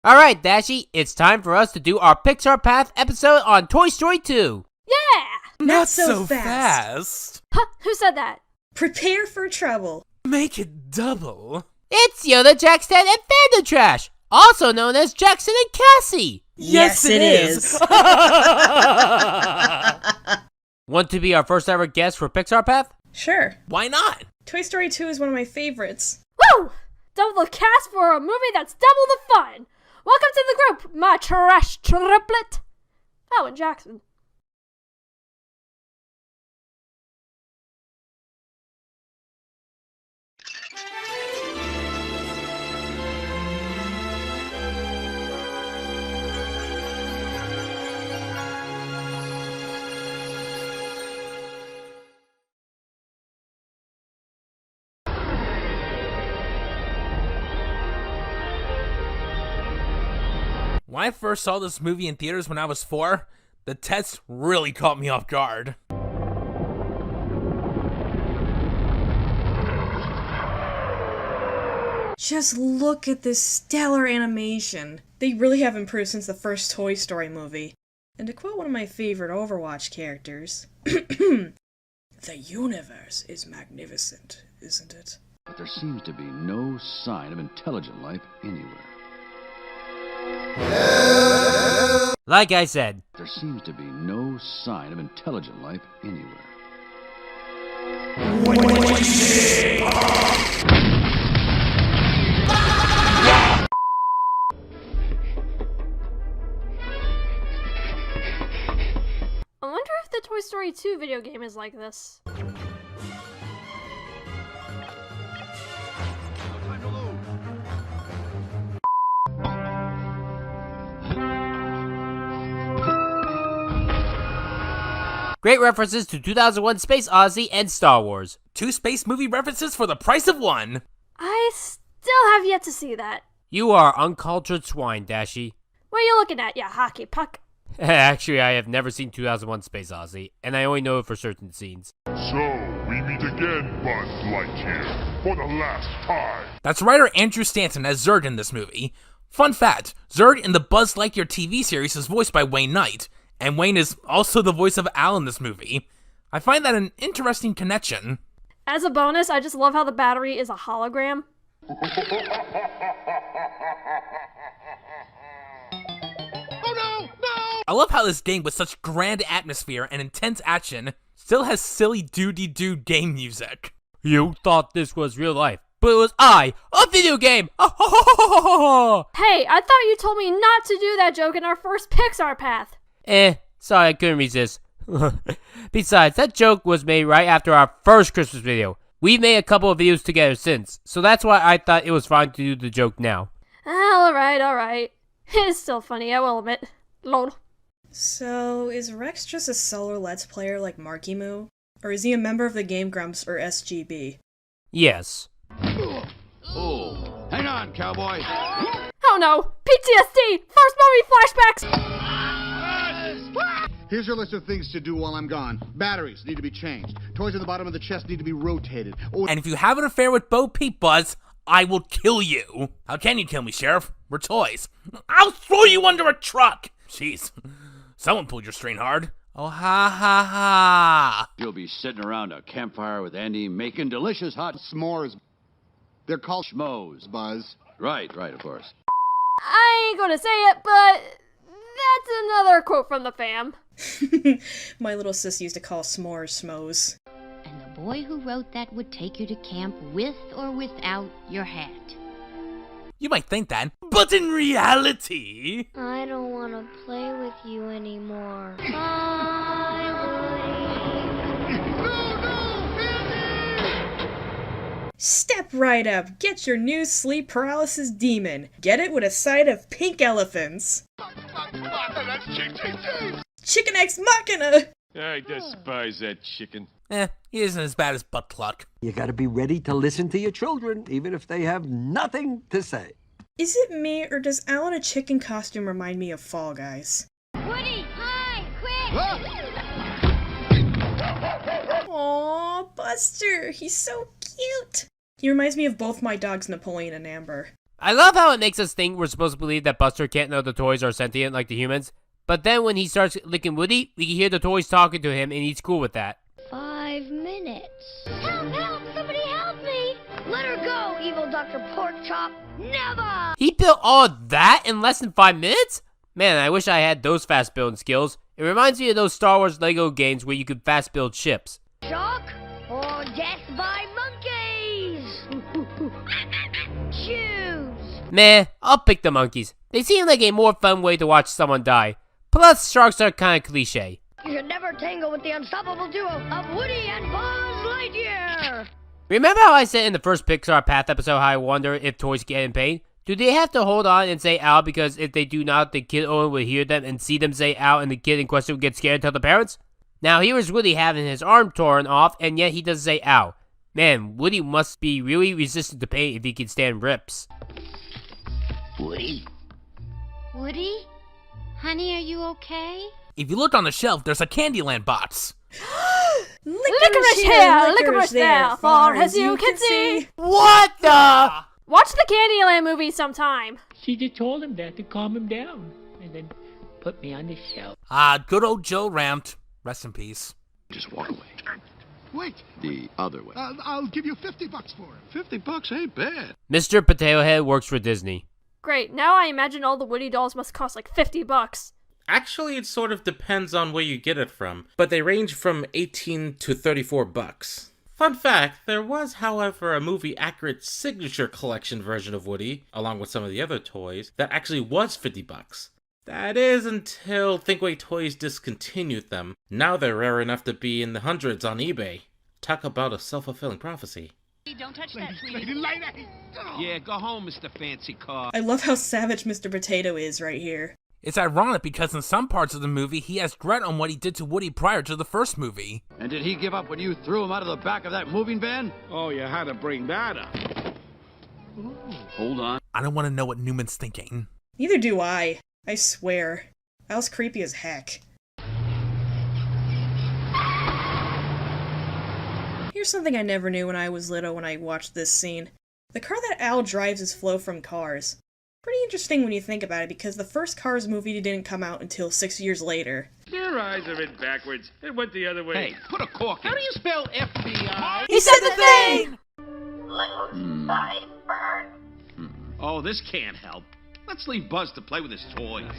Alright, Dashie, it's time for us to do our Pixar Path episode on Toy Story 2. Yeah! Not so fast. Huh, who said that? Prepare for trouble. Make it double. It's Yoda, Jackson, and Panda Trash, also known as Jackson and Cassie. Yes, it is. Want to be our first ever guest for Pixar Path? Sure. Why not? Toy Story 2 is one of my favorites. Woo! Double the cast for a movie that's double the fun. Welcome to the group, my trash triplet. Oh, and Jackson. When I first saw this movie in theaters when I was 4, the test really caught me off guard. Just look at this stellar animation. They really have improved since the first Toy Story movie. And to quote one of my favorite Overwatch characters, the universe is magnificent, isn't it? But there seems to be no sign of intelligent life anywhere. Like I said, There seems to be no sign of intelligent life anywhere. I wonder if the Toy Story 2 video game is like this. great references to 2001 Space Odyssey and Star Wars. 2 space movie references for the price of 1. I still have yet to see that. You are uncultured swine, Dashie. What are you looking at, ya hockey puck? Actually, I have never seen 2001 Space Odyssey, and I only know it for certain scenes. So, we meet again, Buzz Lightyear, for the last time. That's writer Andrew Stanton as Zurg in this movie. Fun fact, Zurg in the Buzz Lightyear TV series is voiced by Wayne Knight, and Wayne is also the voice of Al in this movie. I find that an interesting connection. As a bonus, I just love how the battery is a hologram. I love how this game with such grand atmosphere and intense action still has silly doody-doo game music. You thought this was real life, but it was a video game! Hey, I thought you told me not to do that joke in our first Pixar Path. Sorry, I couldn't resist. Besides, that joke was made right after our first Christmas video. We've made a couple of videos together since, so that's why I thought it was fine to do the joke now. Alright. It's still funny, I will admit. Lol. So, is Rex just a solo Let's Player like Marky Moo? Or is he a member of the Game Grumps or SGB? Yes. Oh, hang on, cowboy. Oh no! PTSD! First movie flashbacks! Here's your list of things to do while I'm gone. Batteries need to be changed. Toys at the bottom of the chest need to be rotated. Oh, And if you have an affair with Bo Peep, Buzz, I will kill you. How can you kill me, Sheriff? We're toys. I'll throw you under a truck. Jeez, someone pulled your string hard. Oh, ha ha ha. You'll be sitting around a campfire with Andy making delicious hot s'mores. They're called schmoes. Buzz. Right, of course. I ain't gonna say it, but that's another quote from the fam. My little sis used to call s'mores schmoes. And the boy who wrote that would take you to camp with or without your hat. You might think that, but in reality... I don't want to play with you anymore. Bye, Woody. Step right up, get your new sleep paralysis demon. Get it with a side of pink elephants. Chicken Ex Machina! I despise that chicken. He isn't as bad as Butt Cluck. You gotta be ready to listen to your children, even if they have nothing to say. Is it me, or does Al in a chicken costume remind me of Fall Guys? Woody, hi, quick! Aww, Buster, he's so cute! He reminds me of both my dogs, Napoleon and Amber. I love how it makes us think we're supposed to believe that Buster can't know the toys are sentient like the humans, but then when he starts licking Woody, we can hear the toys talking to him and he's cool with that. 5 minutes. Help, help, somebody help me! Let her go, evil Dr. Porkchop! Never! He built all that in less than 5 minutes? Man, I wish I had those fast building skills. It reminds me of those Star Wars Lego games where you could fast build ships. Shock or death by monkeys! Choose! Meh, I'll pick the monkeys. They seem like a more fun way to watch someone die. Plus, sharks are kinda cliche. You should never tangle with the unstoppable duo of Woody and Buzz Lightyear! Remember how I said in the first Pixar Path episode how I wonder if toys get in pain? Do they have to hold on and say ow because if they do not, the kid owner will hear them and see them say ow and the kid in question will get scared and tell the parents? Now here is Woody having his arm torn off and yet he doesn't say ow. Man, Woody must be really resistant to pain if he can stand rips. Woody? Woody? Honey, are you okay? If you look on the shelf, there's a Candyland box. Licorice here, licorice there, far as you can see. What the? Watch the Candyland movie sometime. She just told him that to calm him down, and then put me on the shelf. Good old Joe Ramped. Rest in peace. Just walk away. Wait, The other way. I'll give you $50 for it. $50 ain't bad. Mr. Potato Head works for Disney. Great, now I imagine all the Woody dolls must cost like $50. Actually, it sort of depends on where you get it from, but they range from $18 to $34. Fun fact, there was, however, a movie-accurate signature collection version of Woody, along with some of the other toys, that actually was $50. That is until Thinkway Toys discontinued them. Now they're rare enough to be in the hundreds on eBay. Talk about a self-fulfilling prophecy. Don't touch that, Lady, lady. Yeah, go home, Mr. Fancy Car. I love how savage Mr. Potato is right here. It's ironic because in some parts of the movie, he has regret on what he did to Woody prior to the first movie. And did he give up when you threw him out of the back of that moving van? Oh, you had to bring that up. Hold on. I don't want to know what Newman's thinking. Neither do I swear. Al's creepy as heck. Here's something I never knew when I was little when I watched this scene. The car that Al drives is Flo from Cars. Pretty interesting when you think about it because the first Cars movie didn't come out until 6 years later. Your eyes are in backwards. It went the other way. Hey, put a cork in. How do you spell FBI? He said the thing! Oh, this can't help. Let's leave Buzz to play with his toys.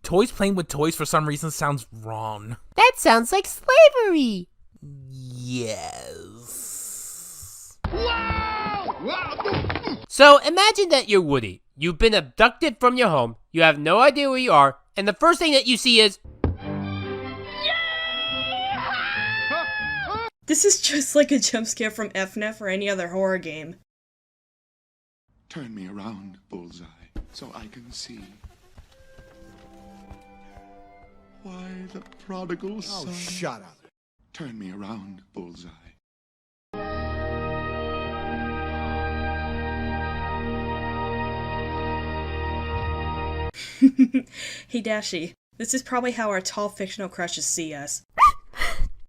Toys playing with toys for some reason sounds wrong. That sounds like slavery. Yes. So imagine that you're Woody. You've been abducted from your home, you have no idea where you are, and the first thing that you see is... This is just like a jump scare from FNAF or any other horror game. Turn me around, Bullseye, so I can see. Why the prodigal son? Oh, shut up. Turn me around, Bullseye. Hey Dashi, this is probably how our tall fictional crushes see us.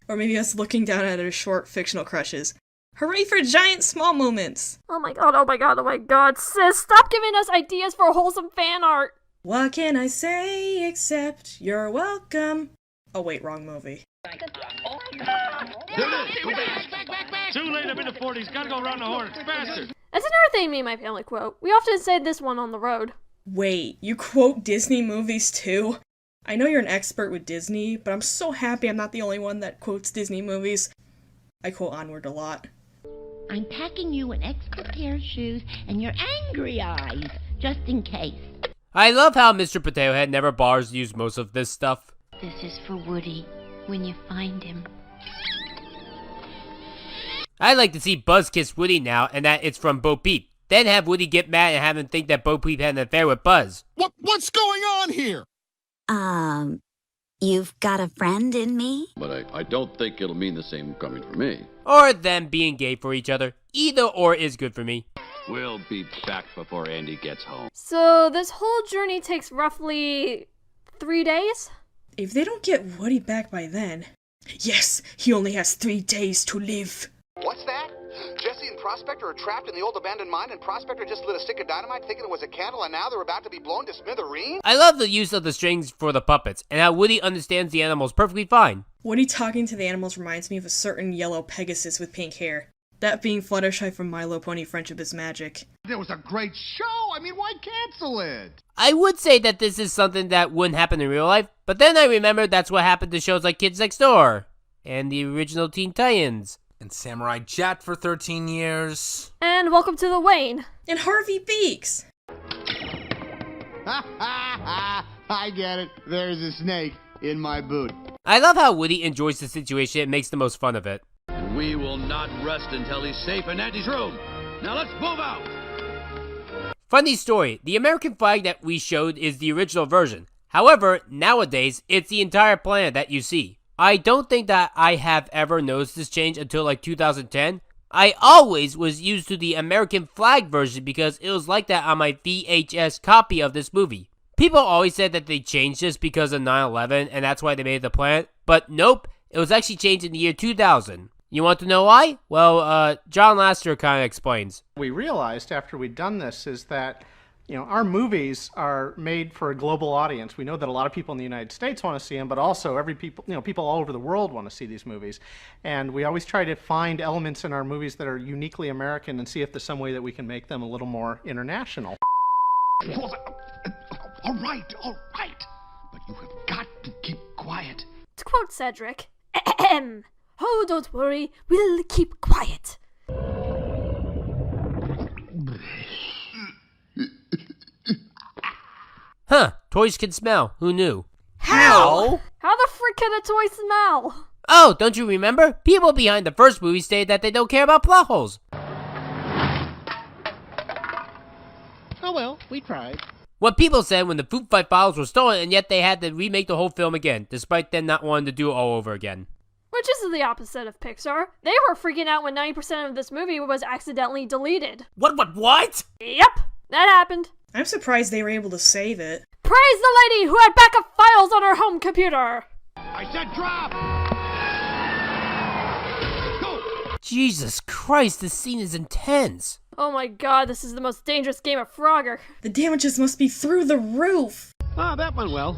Or maybe us looking down at our short fictional crushes. Hooray for giant small moments! Oh my god, oh my god, oh my god. Sis, stop giving us ideas for wholesome fan art. What can I say except you're welcome? Oh wait, wrong movie. Too late, I'm in the 40s. Gotta go around the horn. Faster. That's another thing me and my family quote. We often say this one on the road. Wait, you quote Disney movies too? I know you're an expert with Disney, but I'm so happy I'm not the only one that quotes Disney movies. I quote Onward a lot. I'm packing you an extra pair of shoes and your angry eyes, just in case. I love how Mr. Potato Head never bothers to use most of this stuff. This is for Woody, when you find him. I'd like to see Buzz kiss Woody now, and that it's from Bo Peep. Then have Woody get mad and have him think that Bo Peep had an affair with Buzz. What's going on here? You've got a friend in me? But I don't think it'll mean the same coming from me. Or them being gay for each other. Either or is good for me. We'll be back before Andy gets home. So this whole journey takes roughly 3 days? If they don't get Woody back by then... Yes, he only has 3 days to live. What's that? Jesse and Prospector are trapped in the old abandoned mine, and Prospector just lit a stick of dynamite thinking it was a candle, and now they're about to be blown to smithereens? I love the use of the strings for the puppets, and how Woody understands the animals perfectly fine. Woody talking to the animals reminds me of a certain yellow Pegasus with pink hair. That being Fluttershy from My Little Pony Friendship is Magic. It was a great show! I mean, why cancel it? I would say that this is something that wouldn't happen in real life, but then I remembered that's what happened to shows like Kids Next Door, and the original Teen Titans. And Samurai Jack for 13 years. And Welcome to the Wayne. And Harvey Beaks. I get it. There's a snake in my boot. I love how Woody enjoys the situation and makes the most fun of it. We will not rest until he's safe in Auntie's room. Now let's move out. Funny story, the American flag that we showed is the original version. However, nowadays, it's the entire planet that you see. I don't think that I have ever noticed this change until like 2010. I always was used to the American flag version because it was like that on my VHS copy of this movie. People always said that they changed this because of 9/11 and that's why they made the planet, but nope, it was actually changed in the year 2000. You want to know why? Well, John Lasseter kind of explains. We realized after we'd done this is that, our movies are made for a global audience. We know that a lot of people in the United States want to see them, but also people all over the world want to see these movies. And we always try to find elements in our movies that are uniquely American and see if there's some way that we can make them a little more international. All right. But you have got to keep quiet. To quote Cedric, oh, don't worry, we'll keep quiet. Huh, toys can smell. Who knew? How? How the frick can a toy smell? Oh, don't you remember? People behind the first movie stated that they don't care about plot holes. Oh well, we tried. What people said when the Food Fight files were stolen and yet they had to remake the whole film again, despite them not wanting to do it all over again. Which is the opposite of Pixar. They were freaking out when 90% of this movie was accidentally deleted. What? Yep, that happened. I'm surprised they were able to save it. Praise the lady who had backup files on her home computer! I said drop! Go! Jesus Christ, this scene is intense. Oh my god, this is the most dangerous game of Frogger. The damages must be through the roof. That went well.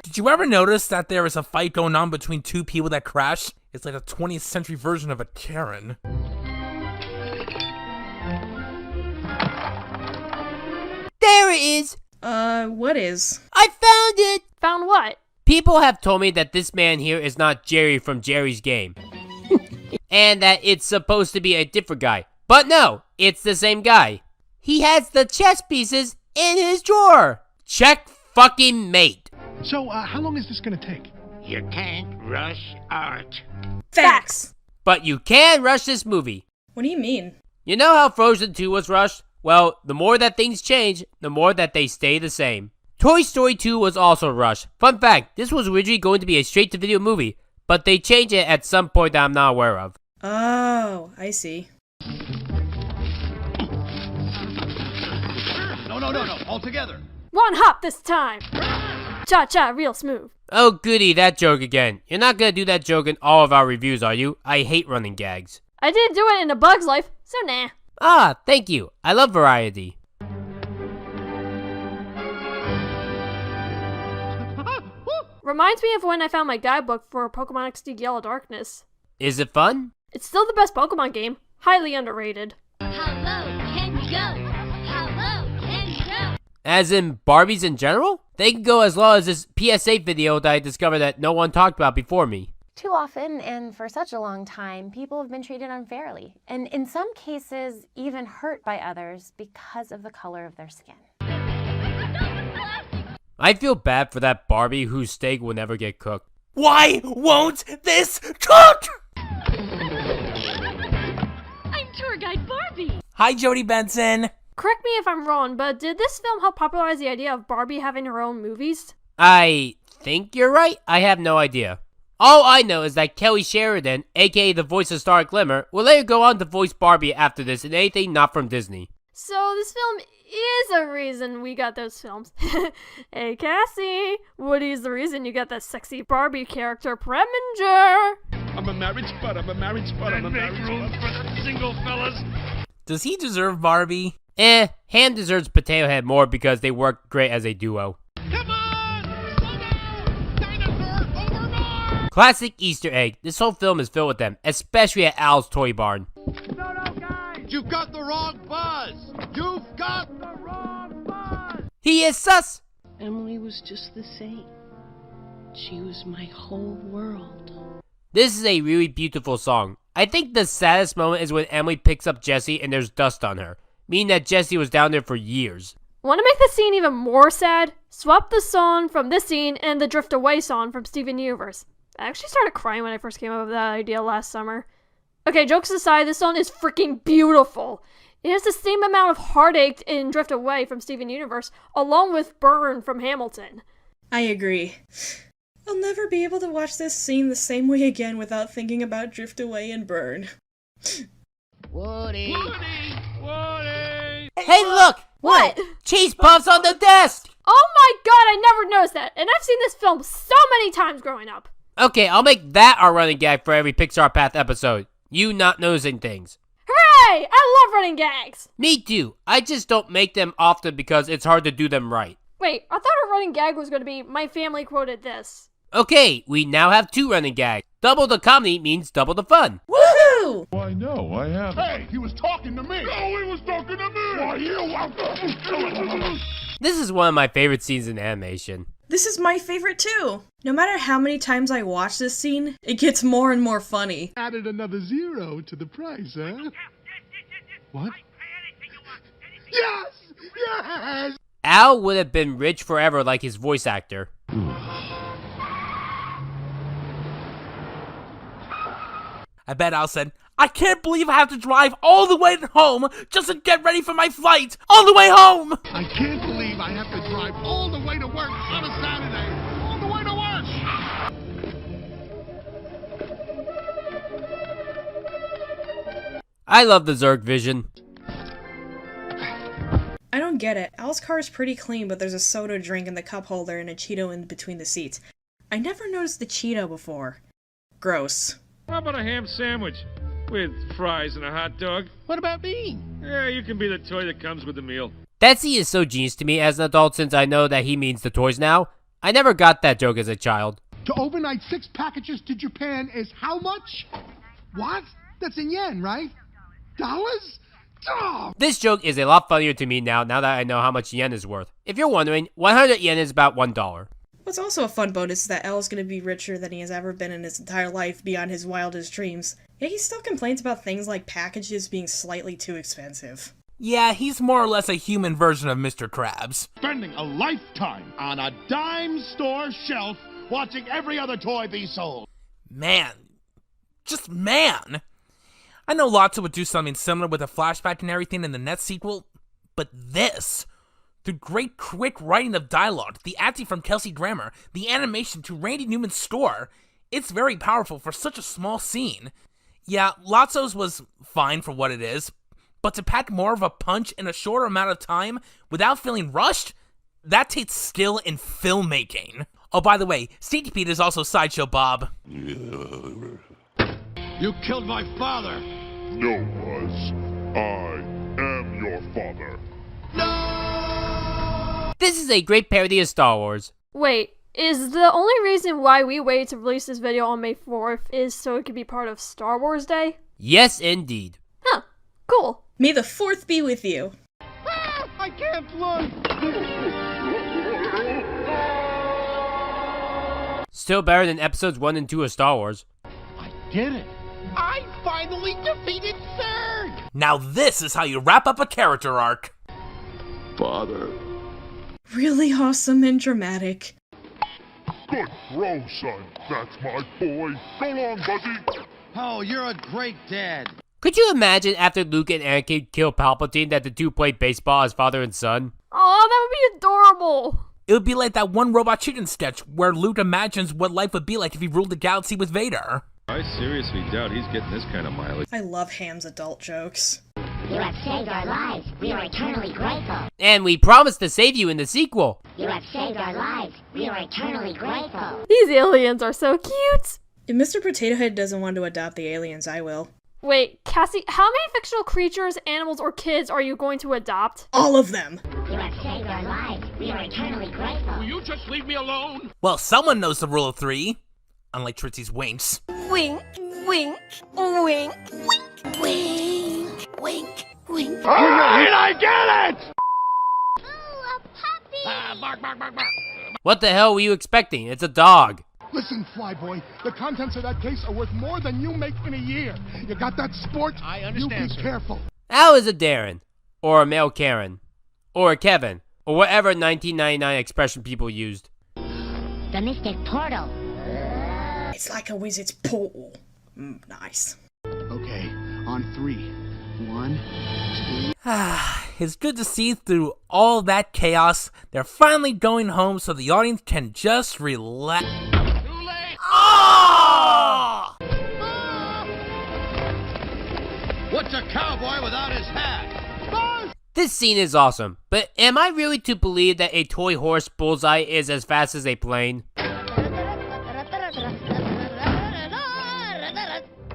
Did you ever notice that there is a fight going on between two people that crash? It's like a 20th century version of a Karen. There it is! What is? I found it! Found what? People have told me that this man here is not Jerry from Jerry's Game. And that it's supposed to be a different guy. But no, it's the same guy. He has the chess pieces in his drawer. Check fucking mate. So, how long is this gonna take? You can't rush art. Facts! But you can rush this movie. What do you mean? You know how Frozen 2 was rushed? Well, the more that things change, the more that they stay the same. Toy Story 2 was also rushed. Fun fact, this was originally going to be a straight-to-video movie, but they changed it at some point that I'm not aware of. Oh, I see. No, all together. One hop this time! Cha-cha, real smooth. Oh goody, that joke again. You're not gonna do that joke in all of our reviews, are you? I hate running gags. I didn't do it in A Bug's Life, so nah. Ah, thank you. I love variety. Reminds me of when I found my guidebook for Pokemon XD Yellow Darkness. Is it fun? It's still the best Pokemon game. Highly underrated. Hello, can you go? Hello, can you go? As in Barbies in general? They can go as low as this PSA video that I discovered that no one talked about before me. Too often, and for such a long time, people have been treated unfairly, and in some cases, even hurt by others because of the color of their skin. I feel bad for that Barbie whose steak will never get cooked. Why won't this cook? I'm tour guide Barbie. Hi, Jody Benson. Correct me if I'm wrong, but did this film help popularize the idea of Barbie having her own movies? I think you're right. I have no idea. All I know is that Kelly Sheridan, aka the voice of Star Glimmer, will later go on to voice Barbie after this in anything not from Disney. So this film is a reason we got those films. Hey Cassie, Woody's the reason you got that sexy Barbie character Preminger. I'm a married spud. I'm a married spud. I'm a married spud. For the single fellas. Does he deserve Barbie? Ham deserves Potato Head more because they work great as a duo. Come on! Slow down! Dinosaur overboard! Classic Easter egg. This whole film is filled with them, especially at Al's Toy Barn. You've got the wrong buzz! You've got the wrong buzz! He is sus! Emily was just the same. She was my whole world. This is a really beautiful song. I think the saddest moment is when Emily picks up Jessie and there's dust on her, meaning that Jessie was down there for years. Want to make the scene even more sad? Swap the song from this scene and the Drift Away song from Steven Universe. I actually started crying when I first came up with that idea last summer. Okay, jokes aside, this song is freaking beautiful. It has the same amount of heartache in Drift Away from Steven Universe, along with Burn from Hamilton. I agree. I'll never be able to watch this scene the same way again without thinking about Drift Away and Burn. Woody! Woody! Woody! Hey, look! What? Cheese puffs on the desk! Oh my god, I never noticed that, and I've seen this film so many times growing up. Okay, I'll make that our running gag for every Pixar Path episode. You not noticing things. Hooray! I love running gags! Me too. I just don't make them often because it's hard to do them right. Wait, I thought a running gag was going to be, my family quoted this. Okay, we now have 2 running gags. Double the comedy means double the fun. Woohoo! Why, no, I haven't. Hey, he was talking to me! No, he was talking to me! Why, you... This is one of my favorite scenes in animation. This is my favorite too. No matter how many times I watch this scene, it gets more and more funny. Added another 0 to the price, huh? What? Yes! Yes! Al would have been rich forever like his voice actor. I bet Al said, I can't believe I have to drive all the way home just to get ready for my flight all the way home! I can't believe I have to drive all the way to work on a Saturday! All the way to work! I love the Zurg vision. I don't get it. Al's car is pretty clean, but there's a soda drink in the cup holder and a Cheeto in between the seats. I never noticed the Cheeto before. Gross. How about a ham sandwich with fries and a hot dog? What about me? Yeah, you can be the toy that comes with the meal. That scene is so genius to me as an adult since I know that he means the toys now. I never got that joke as a child. To overnight 6 packages to Japan is how much? What? That's in yen, right? Dollars? Oh. This joke is a lot funnier to me now that I know how much yen is worth. If you're wondering, 100 yen is about $1. What's also a fun bonus is that Al is going to be richer than he has ever been in his entire life beyond his wildest dreams. Yet he still complains about things like packages being slightly too expensive. Yeah, he's more or less a human version of Mr. Krabs. Spending a lifetime on a dime store shelf watching every other toy be sold. Man. Just man. I know Lotso would do something similar with a flashback and everything in the next sequel, but this, through great quick writing of dialogue, the acting from Kelsey Grammer, the animation to Randy Newman's score, it's very powerful for such a small scene. Yeah, Lotso's was fine for what it is, but to pack more of a punch in a shorter amount of time without feeling rushed, that takes skill in filmmaking. Oh, by the way, Stinky Pete is also Sideshow Bob. You killed my father! No, Buzz. I am your father. No! This is a great parody of Star Wars. Wait, is the only reason why we waited to release this video on May 4th is so it could be part of Star Wars Day? Yes, indeed. Huh, cool. May the 4th be with you. Ah, I can't look! Still better than episodes 1 and 2 of Star Wars. I did it! I finally defeated Zurg! Now this is how you wrap up a character arc. Father. Really awesome and dramatic. Good throw, son. That's my boy. Go long, Buzzy. Oh, you're a great dad. Could you imagine after Luke and Anakin kill Palpatine that the two played baseball as father and son? Aw, that would be adorable. It would be like that one Robot Chicken sketch where Luke imagines what life would be like if he ruled the galaxy with Vader. I seriously doubt he's getting this kind of mileage. I love Ham's adult jokes. You have saved our lives. We are eternally grateful. And we promised to save you in the sequel. You have saved our lives. We are eternally grateful. These aliens are so cute. If Mr. Potato Head doesn't want to adopt the aliens, I will. Wait, Cassie, how many fictional creatures, animals, or kids are you going to adopt? All of them! You have saved our lives. We are eternally grateful. Will you just leave me alone? Well, someone knows the rule of three. Unlike Tritzy's winks. Wink, wink, wink, wink, wink, wink, wink. Alright, I get it! Oh, a puppy! Bark, bark, bark, bark. What the hell were you expecting? It's a dog. Listen, Flyboy, the contents of that case are worth more than you make in a year. You got that, sport? I understand, You be sir. careful. Al is a Darren. Or a male Karen. Or a Kevin. Or whatever 1999 expression people used. The Mystic Portal. It's like a wizard's portal. Nice. Okay, on 3. 1, 2. It's good to see through all that chaos, they're finally going home so the audience can just relax. Too late! Oh! What's a cowboy without his hat? This scene is awesome, but am I really to believe that a toy horse bullseye is as fast as a plane?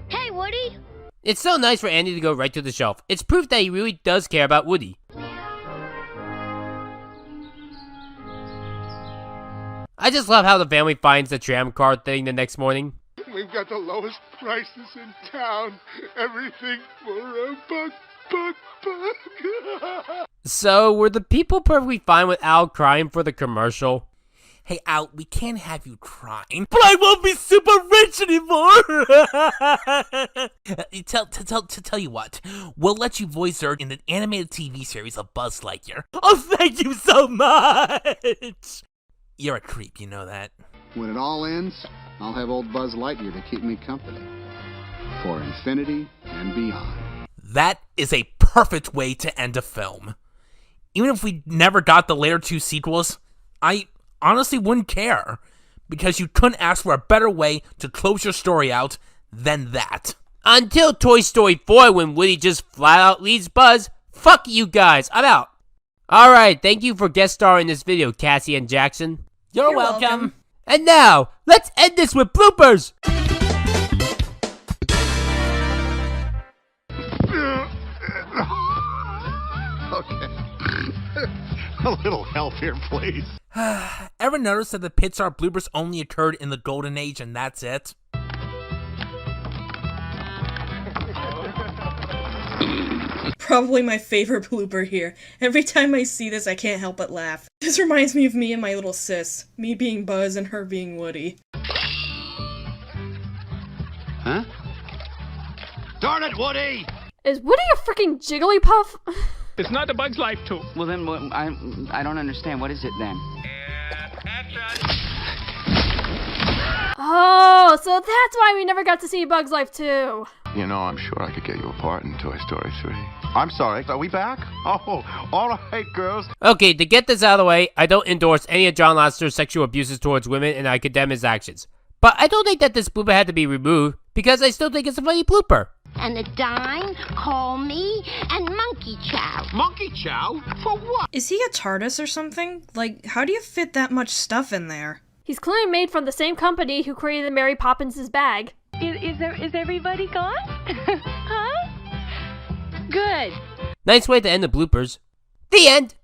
Hey, Woody. It's so nice for Andy to go right to the shelf. It's proof that he really does care about Woody. I just love how the family finds the tram card thing the next morning. We've got the lowest prices in town. Everything for a buck. So, were the people perfectly fine with Al crying for the commercial? Hey Al, we can't have you crying, but I won't be super rich anymore! Tell you what, we'll let you voice her in an animated TV series of Buzz Lightyear. Oh, thank you so much! You're a creep, you know that. When it all ends, I'll have old Buzz Lightyear to keep me company. For infinity and beyond. That is a perfect way to end a film. Even if we never got the later 2 sequels, I honestly wouldn't care. Because you couldn't ask for a better way to close your story out than that. Until Toy Story 4 when Woody just flat out leaves Buzz. Fuck you guys, I'm out. Alright, thank you for guest starring in this video, Cassie and Jackson. You're welcome. And now, let's end this with bloopers! Okay. A little help here, please. Ever notice that the Pixar bloopers only occurred in the Golden Age and that's it? Probably my favorite blooper here. Every time I see this, I can't help but laugh. This reminds me of me and my little sis. Me being Buzz and her being Woody. Huh? Darn it, Woody! Is Woody a freaking Jigglypuff? It's not a Bug's Life too. Well then, I don't understand. What is it then? Oh, so that's why we never got to see Bug's Life 2. You know, I'm sure I could get you a part in Toy Story 3. I'm sorry, are we back? Oh, all right, girls. Okay, to get this out of the way, I don't endorse any of John Lasseter's sexual abuses towards women and I condemn his actions. But I don't think that this blooper had to be removed, because I still think it's a funny blooper. And the dime, call me, and Monkey Chow. Monkey Chow? For what? Is he a TARDIS or something? Like, how do you fit that much stuff in there? He's clearly made from the same company who created Mary Poppins' bag. Is everybody gone? Huh? Good. Nice way to end the bloopers. The end!